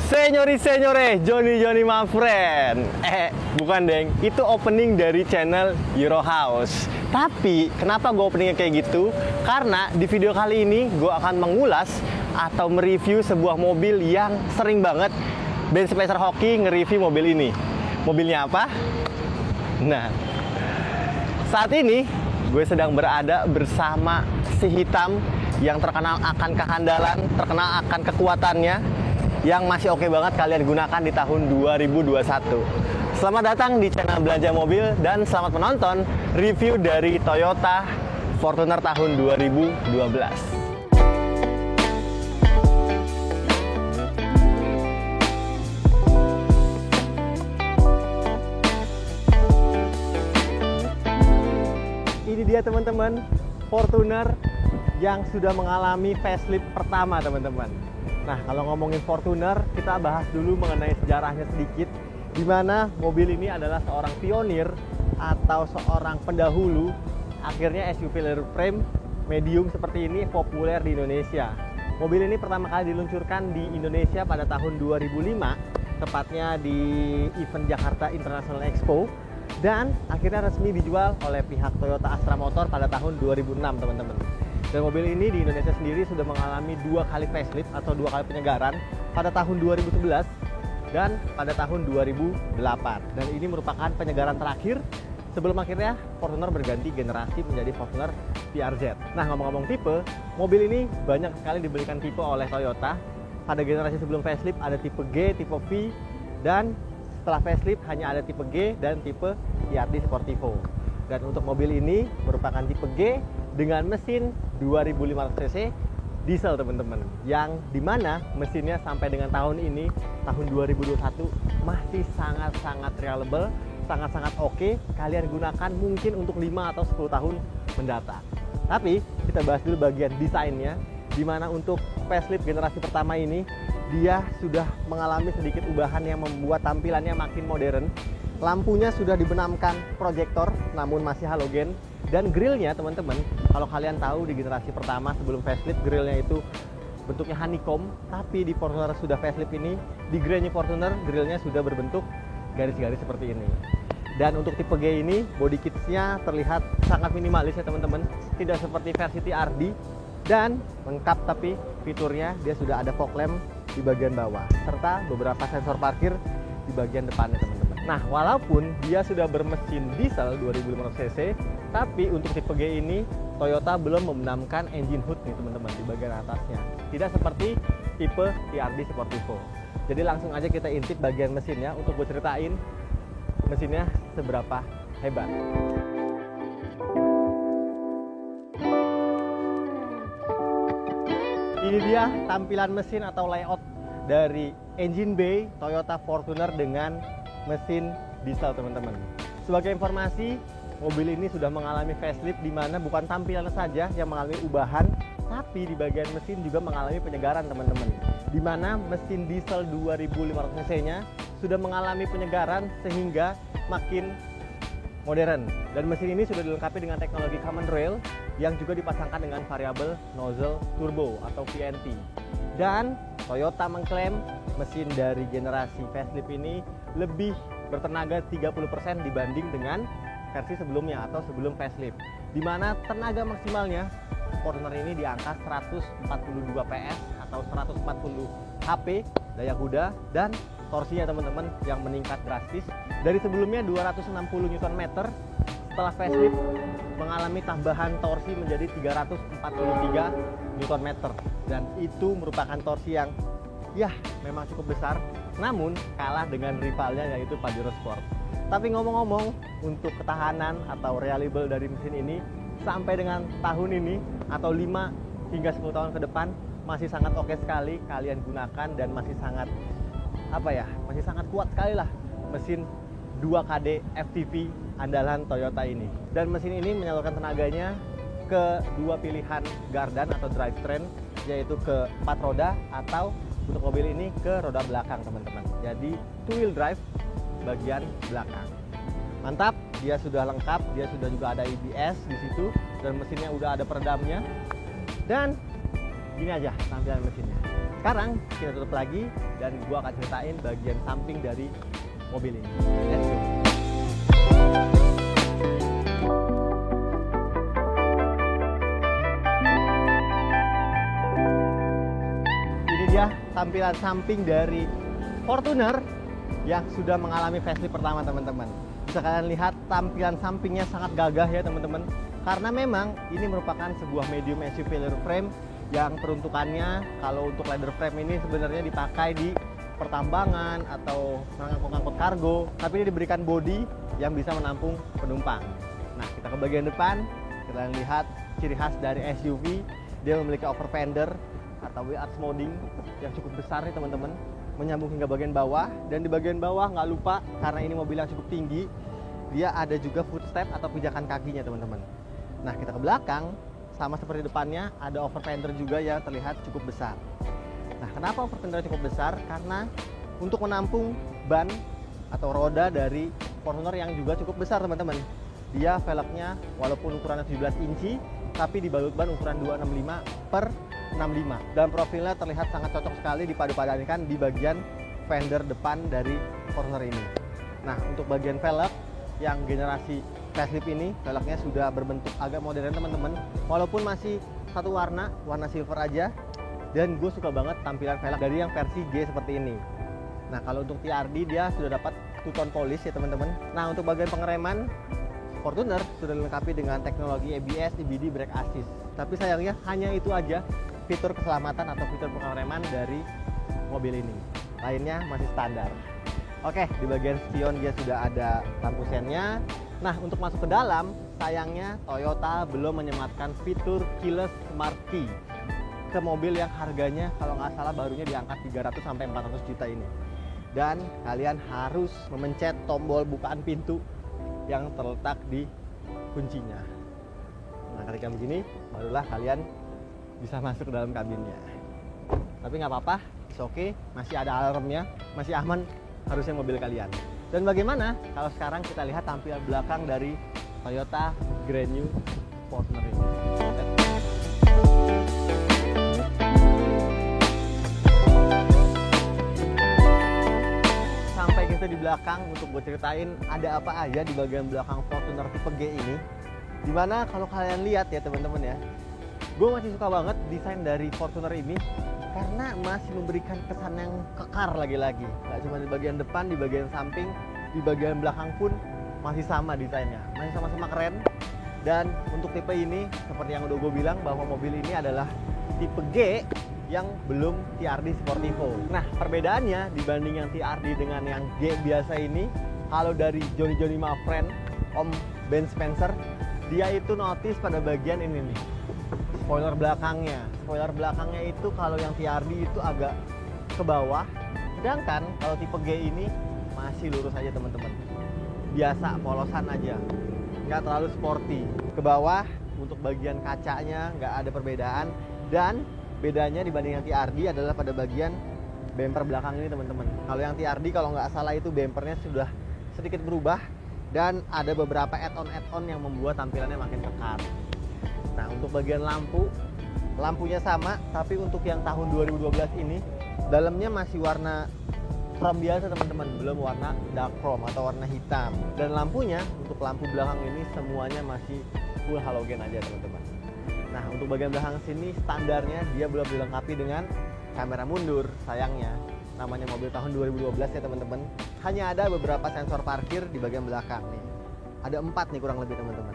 Senyore, Johnny my friend. Bukan deng, itu opening dari channel Euro House. Tapi kenapa gue openingnya kayak gitu? Karena di video kali ini gue akan mengulas atau mereview sebuah mobil yang sering banget Ben Spencer Hockey nge-review mobil ini. Mobilnya apa? Nah, saat ini gue sedang berada bersama si hitam yang terkenal akan kehandalan, terkenal akan kekuatannya, yang masih oke banget kalian gunakan di tahun 2021. Selamat datang di channel Belanja Mobil dan selamat menonton review dari Toyota Fortuner tahun 2012. Ini dia teman-teman, Fortuner yang sudah mengalami facelift pertama teman-teman. Nah, kalau ngomongin Fortuner, kita bahas dulu mengenai sejarahnya sedikit, di mana mobil ini adalah seorang pionir atau seorang pendahulu akhirnya SUV leather frame medium seperti ini populer di Indonesia. Mobil ini pertama kali diluncurkan di Indonesia pada tahun 2005, tepatnya di event Jakarta International Expo, dan akhirnya resmi dijual oleh pihak Toyota Astra Motor pada tahun 2006 teman-teman. Dan mobil ini di Indonesia sendiri sudah mengalami 2 kali facelift atau 2 kali penyegaran pada tahun 2011 dan pada tahun 2008. Dan ini merupakan penyegaran terakhir sebelum akhirnya Fortuner berganti generasi menjadi Fortuner PRZ. Nah, ngomong-ngomong tipe, mobil ini banyak sekali diberikan tipe oleh Toyota. Pada generasi sebelum facelift ada tipe G, tipe V, dan setelah facelift hanya ada tipe G dan tipe TRD Sportivo. Dan untuk mobil ini merupakan tipe G dengan mesin 2500 cc diesel teman-teman, yang dimana mesinnya sampai dengan tahun ini, tahun 2021, masih sangat-sangat reliable, sangat-sangat oke kalian gunakan mungkin untuk 5 atau 10 tahun mendatang. Tapi kita bahas dulu bagian desainnya, dimana untuk facelift generasi pertama ini dia sudah mengalami sedikit ubahan yang membuat tampilannya makin modern. Lampunya sudah dibenamkan proyektor namun masih halogen, dan grillnya teman-teman, kalau kalian tahu di generasi pertama sebelum facelift grillnya itu bentuknya honeycomb, tapi di Fortuner sudah facelift ini, di grillnya Fortuner grillnya sudah berbentuk garis-garis seperti ini. Dan untuk tipe G ini body kitsnya terlihat sangat minimalis ya teman-teman, tidak seperti versi TRD, dan lengkap tapi fiturnya dia sudah ada fog lamp di bagian bawah serta beberapa sensor parkir di bagian depannya teman-teman. Nah, walaupun dia sudah bermesin diesel 2500 cc, tapi untuk tipe G ini Toyota belum membenamkan engine hood nih teman-teman di bagian atasnya. Tidak seperti tipe TRD Sportivo. Jadi langsung aja kita intip bagian mesinnya untuk gue ceritain mesinnya seberapa hebat. Ini dia tampilan mesin atau layout dari engine bay Toyota Fortuner dengan mesin diesel teman-teman. Sebagai informasi, mobil ini sudah mengalami facelift, di mana bukan tampilan saja yang mengalami ubahan, tapi di bagian mesin juga mengalami penyegaran teman-teman. Di mana mesin diesel 2500 cc-nya sudah mengalami penyegaran sehingga makin modern. Dan mesin ini sudah dilengkapi dengan teknologi common rail yang juga dipasangkan dengan variabel nozzle turbo atau VNT. Dan Toyota mengklaim mesin dari generasi facelift ini lebih bertenaga 30% dibanding dengan versi sebelumnya atau sebelum facelift, di mana tenaga maksimalnya Fortuner ini di angka 142 PS atau 140 HP daya kuda, dan torsinya teman-teman yang meningkat drastis dari sebelumnya 260 Nm, setelah facelift mengalami tambahan torsi menjadi 343 Nm, dan itu merupakan torsi yang ya memang cukup besar, namun kalah dengan rivalnya yaitu Pajero Sport. Tapi ngomong-ngomong, untuk ketahanan atau reliable dari mesin ini sampai dengan tahun ini atau 5 hingga 10 tahun ke depan masih sangat oke sekali kalian gunakan, dan masih sangat masih sangat kuat sekali lah mesin 2KD FTV andalan Toyota ini. Dan mesin ini menyalurkan tenaganya ke 2 pilihan gardan atau drivetrain, yaitu ke 4 roda atau untuk mobil ini ke roda belakang teman-teman. Jadi two wheel drive bagian belakang. Mantap, dia sudah lengkap, dia sudah juga ada ABS di situ, dan mesinnya udah ada peredamnya. Dan gini aja tampilan mesinnya. Sekarang kita tutup lagi dan gua akan ceritain bagian samping dari mobil ini. Let's go. Ini dia tampilan samping dari Fortuner yang sudah mengalami facelift pertama, teman-teman. Bisa kalian lihat tampilan sampingnya sangat gagah ya, teman-teman. Karena memang ini merupakan sebuah medium SUV leather frame yang peruntukannya kalau untuk leather frame ini sebenarnya dipakai di pertambangan atau mengangkut kargo, tapi ini diberikan bodi yang bisa menampung penumpang. Nah, kita ke bagian depan, kita lihat ciri khas dari SUV, dia memiliki over fender atau wheel-arch molding yang cukup besar nih, teman-teman, menyambung hingga bagian bawah. Dan di bagian bawah nggak lupa, karena ini mobil yang cukup tinggi, dia ada juga footstep atau pijakan kakinya, teman-teman. Nah, kita ke belakang, sama seperti depannya, ada over fender juga yang terlihat cukup besar. Nah, kenapa over fender cukup besar? Karena untuk menampung ban atau roda dari Fortuner yang juga cukup besar, teman-teman. Dia velgnya walaupun ukurannya 17 inci, tapi dibalut ban ukuran 265/65. Dan profilnya terlihat sangat cocok sekali dipadu-padankan di bagian fender depan dari Fortuner ini. Nah, untuk bagian velg yang generasi facelift ini, velgnya sudah berbentuk agak modern, teman-teman. Walaupun masih satu warna silver aja. Dan gue suka banget tampilan velg dari yang versi G seperti ini. Nah, kalau untuk TRD dia sudah dapat two-tone polish ya, teman-teman. Nah, untuk bagian pengereman, Fortuner sudah dilengkapi dengan teknologi ABS, EBD, brake assist. Tapi sayangnya hanya itu aja fitur keselamatan atau fitur pengereman dari mobil ini. Lainnya masih standar. Oke, di bagian spion dia sudah ada lampu sennya. Nah, untuk masuk ke dalam, sayangnya Toyota belum menyematkan fitur keyless smart key ke mobil yang harganya kalau nggak salah barunya di angka 300-400 juta ini. Dan kalian harus memencet tombol bukaan pintu yang terletak di kuncinya. Nah, ketika begini, barulah kalian bisa masuk ke dalam kabinnya. Tapi nggak apa-apa, it's okay, masih ada alarmnya, masih aman harusnya mobil kalian. Dan bagaimana kalau sekarang kita lihat tampilan belakang dari Toyota Grand New Fortuner ini. Sampai kita di belakang, untuk gue ceritain ada apa aja di bagian belakang Fortuner tipe G ini. Dimana kalau kalian lihat ya, teman-teman ya, gue masih suka banget desain dari Fortuner ini karena masih memberikan kesan yang kekar lagi-lagi. Gak cuma di bagian depan, di bagian samping, di bagian belakang pun masih sama desainnya, masih sama-sama keren. Dan untuk tipe ini, seperti yang udah gue bilang, bahwa mobil ini adalah tipe G yang belum TRD Sportivo. Nah, perbedaannya dibanding yang TRD dengan yang G biasa ini, kalau dari Johnny My Friend, Om Ben Spencer, dia itu notice pada bagian ini nih, spoiler belakangnya. Spoiler belakangnya itu kalau yang TRD itu agak ke bawah, sedangkan kalau tipe G ini masih lurus aja, teman-teman. Biasa, polosan aja, nggak terlalu sporty. Ke bawah untuk bagian kacanya nggak ada perbedaan. Dan bedanya dibanding yang TRD adalah pada bagian bumper belakang ini, teman-teman. Kalau yang TRD kalau nggak salah itu bumpernya sudah sedikit berubah dan ada beberapa add-on yang membuat tampilannya makin kekar. Nah, untuk bagian lampu, lampunya sama, tapi untuk yang tahun 2012 ini dalamnya masih warna chrome biasa, teman-teman, belum warna dark chrome atau warna hitam. Dan lampunya, untuk lampu belakang ini semuanya masih full halogen aja, teman-teman. Nah, untuk bagian belakang sini standarnya dia belum dilengkapi dengan kamera mundur, sayangnya. Namanya mobil tahun 2012 ya, teman-teman. Hanya ada beberapa sensor parkir di bagian belakang nih. Ada 4 nih kurang lebih, teman-teman.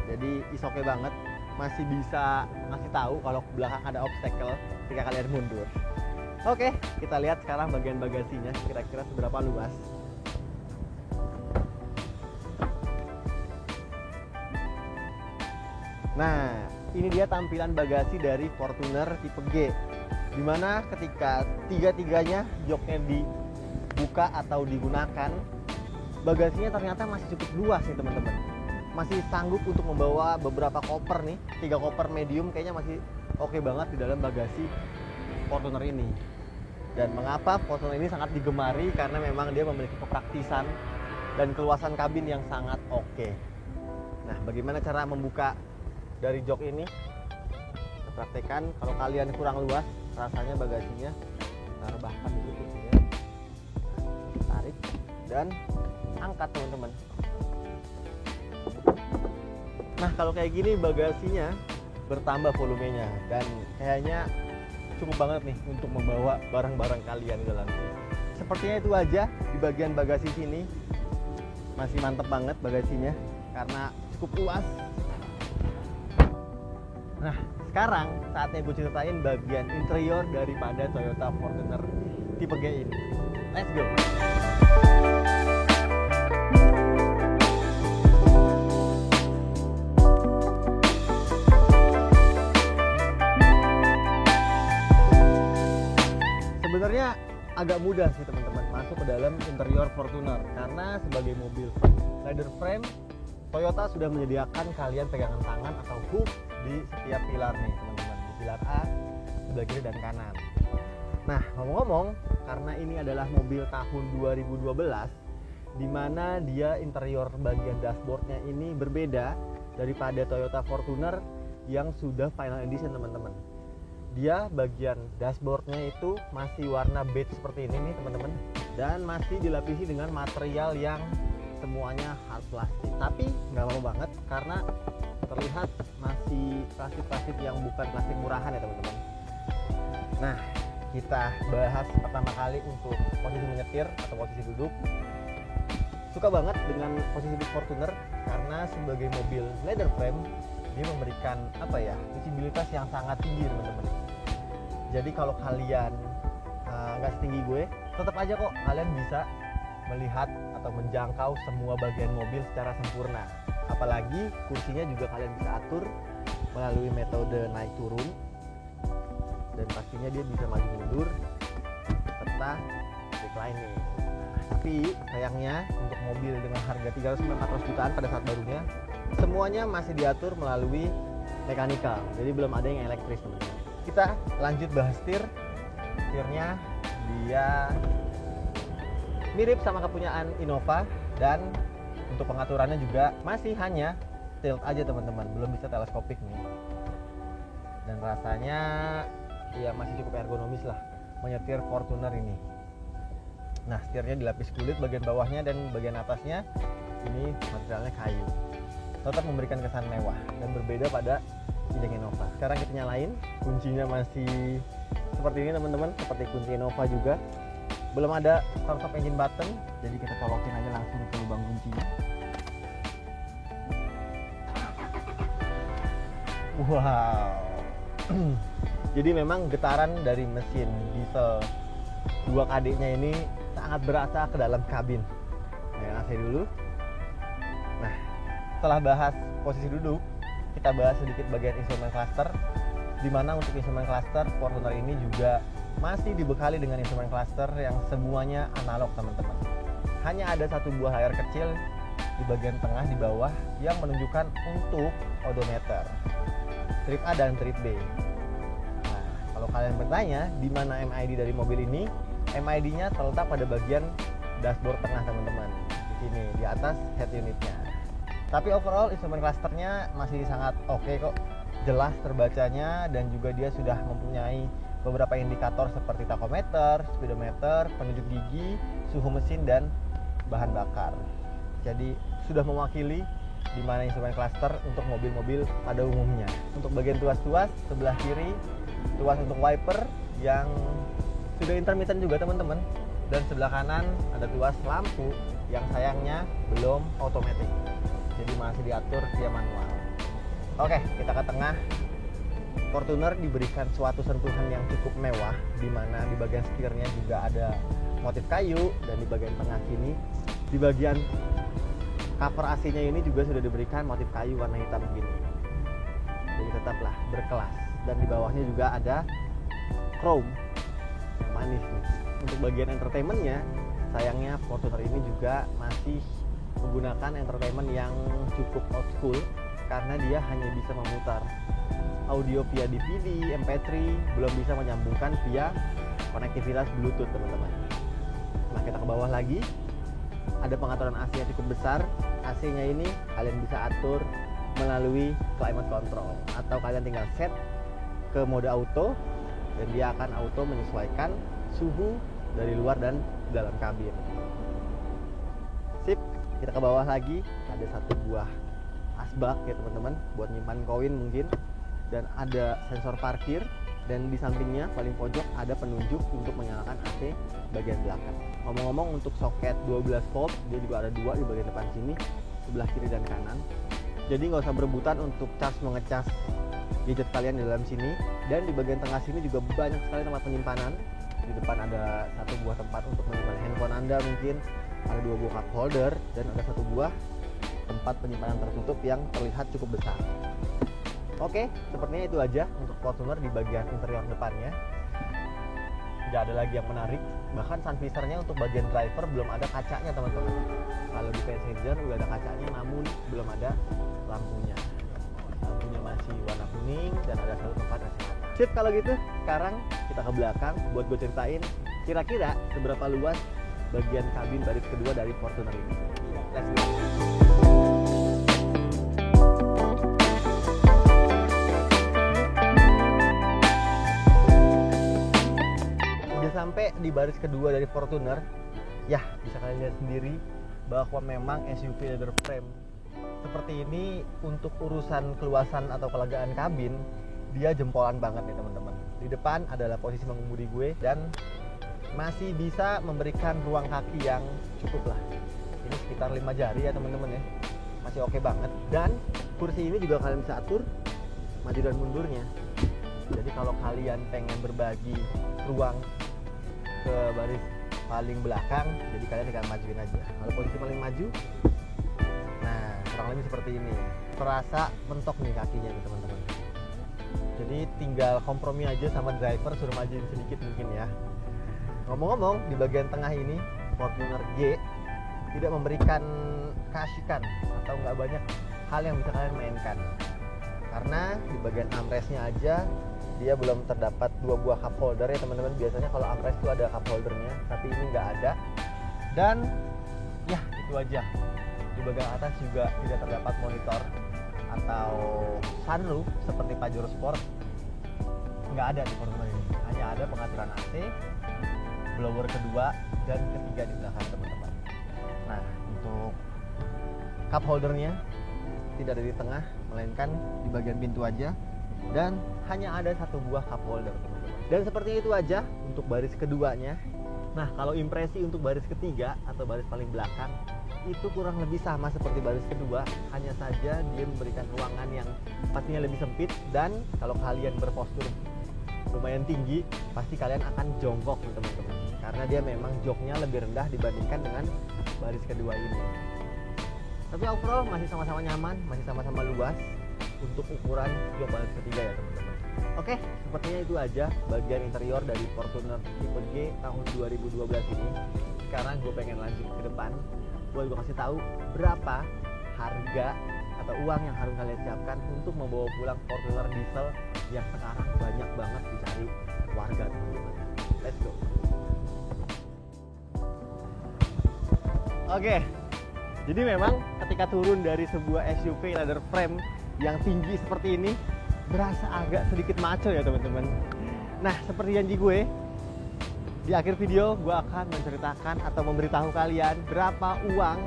Jadi is okay banget, masih bisa ngasih tahu kalau belakang ada obstacle ketika kalian mundur. Oke, kita lihat sekarang bagian bagasinya kira-kira seberapa luas. Nah, ini dia tampilan bagasi dari Fortuner tipe G, dimana ketika tiga-tiganya joknya dibuka atau digunakan, bagasinya ternyata masih cukup luas nih, teman-teman. Masih sanggup untuk membawa beberapa koper nih, 3 koper medium kayaknya masih oke banget di dalam bagasi Fortuner ini. Dan mengapa Fortuner ini sangat digemari? Karena memang dia memiliki kepraktisan dan keluasan kabin yang sangat oke. Nah, bagaimana cara membuka dari jok ini? Kita praktekkan. Kalau kalian kurang luas rasanya bagasinya, kita rebahkan dulu kursinya, tarik dan angkat teman-teman. Nah kalau kayak gini bagasinya bertambah volumenya dan kayaknya cukup banget nih untuk membawa barang-barang kalian di dalam sini. Sepertinya itu aja di bagian bagasi sini, masih mantep banget bagasinya karena cukup luas. Nah sekarang saatnya gue ceritain bagian interior daripada Toyota Fortuner tipe G ini. Let's go. Sebenarnya agak mudah sih teman-teman masuk ke dalam interior Fortuner karena sebagai mobil leather frame, Toyota sudah menyediakan kalian pegangan tangan atau hook di setiap pilar nih teman-teman, di pilar A, sebelah kiri dan kanan. Nah ngomong-ngomong, karena ini adalah mobil tahun 2012 di mana dia interior bagian dashboardnya ini berbeda daripada Toyota Fortuner yang sudah final edition teman-teman. Dia bagian dashboardnya itu masih warna beige seperti ini nih teman-teman, dan masih dilapisi dengan material yang semuanya hard plastik. Tapi nggak apa-apa banget karena terlihat masih plastik-plastik yang bukan plastik murahan ya teman-teman. Nah kita bahas pertama kali untuk posisi menyetir atau posisi duduk. Suka banget dengan posisi duduk Fortuner karena sebagai mobil leather frame dia memberikan visibilitas yang sangat tinggi teman-teman. Jadi kalau kalian nggak setinggi gue, tetap aja kok kalian bisa melihat atau menjangkau semua bagian mobil secara sempurna. Apalagi kursinya juga kalian bisa atur melalui metode naik turun, dan pastinya dia bisa maju mundur serta reclining. Tapi sayangnya untuk mobil dengan harga 300-400 jutaan pada saat barunya, semuanya masih diatur melalui mekanikal, jadi belum ada yang elektris teman-teman. Kita lanjut bahas setirnya dia mirip sama kepunyaan Innova, dan untuk pengaturannya juga masih hanya tilt aja teman-teman, belum bisa teleskopik nih. Dan rasanya ya masih cukup ergonomis lah menyetir Fortuner ini. Nah setirnya dilapis kulit bagian bawahnya, dan bagian atasnya ini materialnya kayu. Tetap memberikan kesan mewah dan berbeda pada sidang Innova. Sekarang kita nyalain, kuncinya masih seperti ini teman-teman, seperti kunci Innova juga. Belum ada start engine button, jadi kita colokin aja langsung ke lubang kuncinya. Wow. Jadi memang getaran dari mesin diesel 2KD-nya ini sangat berasa ke dalam kabin. Nah, AC dulu. Nah, setelah bahas posisi duduk, kita bahas sedikit bagian instrumen cluster, di mana untuk instrumen cluster Fortuner ini juga masih dibekali dengan instrumen cluster yang semuanya analog teman-teman. Hanya ada satu buah layar kecil di bagian tengah di bawah yang menunjukkan untuk odometer, trip A dan trip B. Nah, kalau kalian bertanya di mana MID dari mobil ini, MID-nya terletak pada bagian dashboard tengah teman-teman. Di sini di atas head unitnya. Tapi overall instrumen clusternya masih sangat oke kok, jelas terbacanya, dan juga dia sudah mempunyai beberapa indikator seperti tachometer, speedometer, penunjuk gigi, suhu mesin, dan bahan bakar. Jadi sudah mewakili di mana instrumen cluster untuk mobil-mobil pada umumnya. Untuk bagian tuas-tuas sebelah kiri, tuas untuk wiper yang sudah intermittent juga teman-teman, dan sebelah kanan ada tuas lampu yang sayangnya belum otomatis, jadi masih diatur via manual. Oke, kita ke tengah. Fortuner diberikan suatu sentuhan yang cukup mewah, di mana di bagian setirnya juga ada motif kayu, dan di bagian tengah sini, di bagian cover AC-nya ini juga sudah diberikan motif kayu warna hitam begini. Jadi tetaplah berkelas. Dan di bawahnya juga ada chrome yang manis nih. Untuk bagian entertainment-nya, sayangnya Fortuner ini juga masih menggunakan entertainment yang cukup old school, karena dia hanya bisa memutar audio via DVD, MP3, belum bisa menyambungkan via konektivitas Bluetooth teman-teman. Nah, kita ke bawah lagi, ada pengaturan AC yang cukup besar. AC-nya ini kalian bisa atur melalui climate control, atau kalian tinggal set ke mode auto dan dia akan auto menyesuaikan suhu dari luar dan dalam kabin. Sip, kita ke bawah lagi. Ada satu buah asbak ya teman-teman, buat nyimpan koin mungkin. Dan ada sensor parkir. Dan di sampingnya paling pojok ada penunjuk untuk menyalakan AC bagian belakang. Ngomong-ngomong, untuk soket 12 volt dia juga ada dua di bagian depan sini, sebelah kiri dan kanan. Jadi nggak usah berebutan untuk mengecas gadget kalian di dalam sini. Dan di bagian tengah sini juga banyak sekali tempat penyimpanan. Di depan ada satu buah tempat untuk menyimpan handphone Anda mungkin, ada dua buah cup holder, dan ada satu buah tempat penyimpanan tertutup yang terlihat cukup besar. Oke, sepertinya itu aja untuk Fortuner di bagian interior depannya. Tidak ada lagi yang menarik. Bahkan sun visor-nya untuk bagian driver belum ada kacanya teman-teman. Kalau di passenger udah ada kacanya, namun belum ada lampunya. Lampunya masih warna kuning dan ada satu tempat AC. Sip, kalau gitu sekarang kita ke belakang buat gue ceritain kira-kira seberapa luas bagian kabin baris kedua dari Fortuner ini. Let's go. Sampai di baris kedua dari Fortuner, ya bisa kalian lihat sendiri bahwa memang SUV leather frame seperti ini untuk urusan keluasan atau kelegaan kabin dia jempolan banget nih teman-teman. Di depan adalah posisi mengemudi gue dan masih bisa memberikan ruang kaki yang cukup lah. Ini sekitar 5 jari ya teman-teman ya, masih oke banget. Dan kursi ini juga kalian bisa atur maju dan mundurnya. Jadi kalau kalian pengen berbagi ruang ke baris paling belakang, jadi kalian tinggal majuin aja. Kalau posisi paling maju, nah kurang lebih seperti ini. Terasa mentok nih kakinya nih teman-teman. Jadi tinggal kompromi aja sama driver, suruh majuin sedikit mungkin ya. Ngomong-ngomong, di bagian tengah ini Fortuner G tidak memberikan keasikan atau nggak banyak hal yang bisa kalian mainkan. Karena di bagian armrestnya aja dia belum terdapat dua buah cup holder ya teman-teman. Biasanya kalau armrest itu ada cup holdernya, tapi ini nggak ada. Dan ya itu aja. Di bagian atas juga tidak terdapat monitor atau sunroof seperti Pajero Sport. Nggak ada di Fortuner ini. Hanya ada pengaturan AC, blower kedua dan ketiga di belakang teman-teman. Nah untuk cup holdernya tidak ada di tengah, melainkan di bagian pintu aja. Dan hanya ada satu buah cup holder teman-teman. Dan sepertinya itu aja untuk baris keduanya. Nah kalau impresi untuk baris ketiga atau baris paling belakang itu kurang lebih sama seperti baris kedua, hanya saja dia memberikan ruangan yang pastinya lebih sempit. Dan kalau kalian berpostur lumayan tinggi, pasti kalian akan jongkok teman-teman, karena dia memang joknya lebih rendah dibandingkan dengan baris kedua ini. Tapi overall masih sama-sama nyaman, masih sama-sama luas untuk ukuran jok baris ketiga ya teman-teman. Oke, sepertinya itu aja bagian interior dari Fortuner tipe G tahun 2012 ini. Sekarang gue pengen lanjut ke depan buat gue kasih tahu berapa harga atau uang yang harus kalian siapkan untuk membawa pulang Fortuner diesel yang sekarang banyak banget dicari warga teman-teman. Let's go. Oke, jadi memang ketika turun dari sebuah SUV leather frame yang tinggi seperti ini berasa agak sedikit maco ya teman-teman. Nah seperti janji gue, di akhir video gue akan menceritakan atau memberitahu kalian berapa uang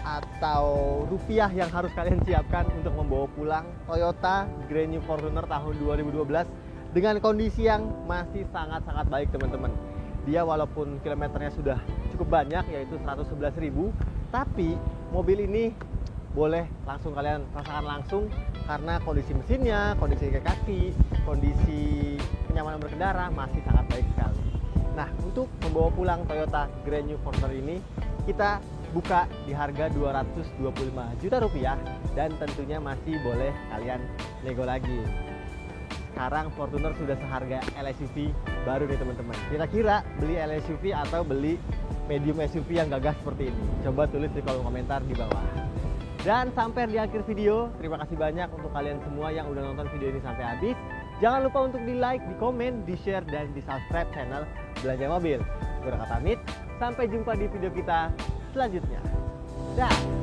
atau rupiah yang harus kalian siapkan untuk membawa pulang Toyota Grand New Fortuner tahun 2012 dengan kondisi yang masih sangat-sangat baik teman-teman. Dia walaupun kilometernya sudah cukup banyak yaitu 111.000, tapi mobil ini boleh langsung kalian rasakan langsung karena kondisi mesinnya, kondisi kaki, kondisi kenyamanan berkendara masih sangat baik sekali. Nah, untuk membawa pulang Toyota Grand New Fortuner ini kita buka di harga 225 juta rupiah dan tentunya masih boleh kalian nego lagi. Sekarang Fortuner sudah seharga LSUV baru nih teman-teman. Kira-kira beli LSUV atau beli medium SUV yang gagah seperti ini? Coba tulis di kolom komentar di bawah. Dan sampai di akhir video, terima kasih banyak untuk kalian semua yang udah nonton video ini sampai habis. Jangan lupa untuk di like, di komen, di share, dan di subscribe channel Belanja Mobil. Gue Raka pamit, sampai jumpa di video kita selanjutnya. Dah.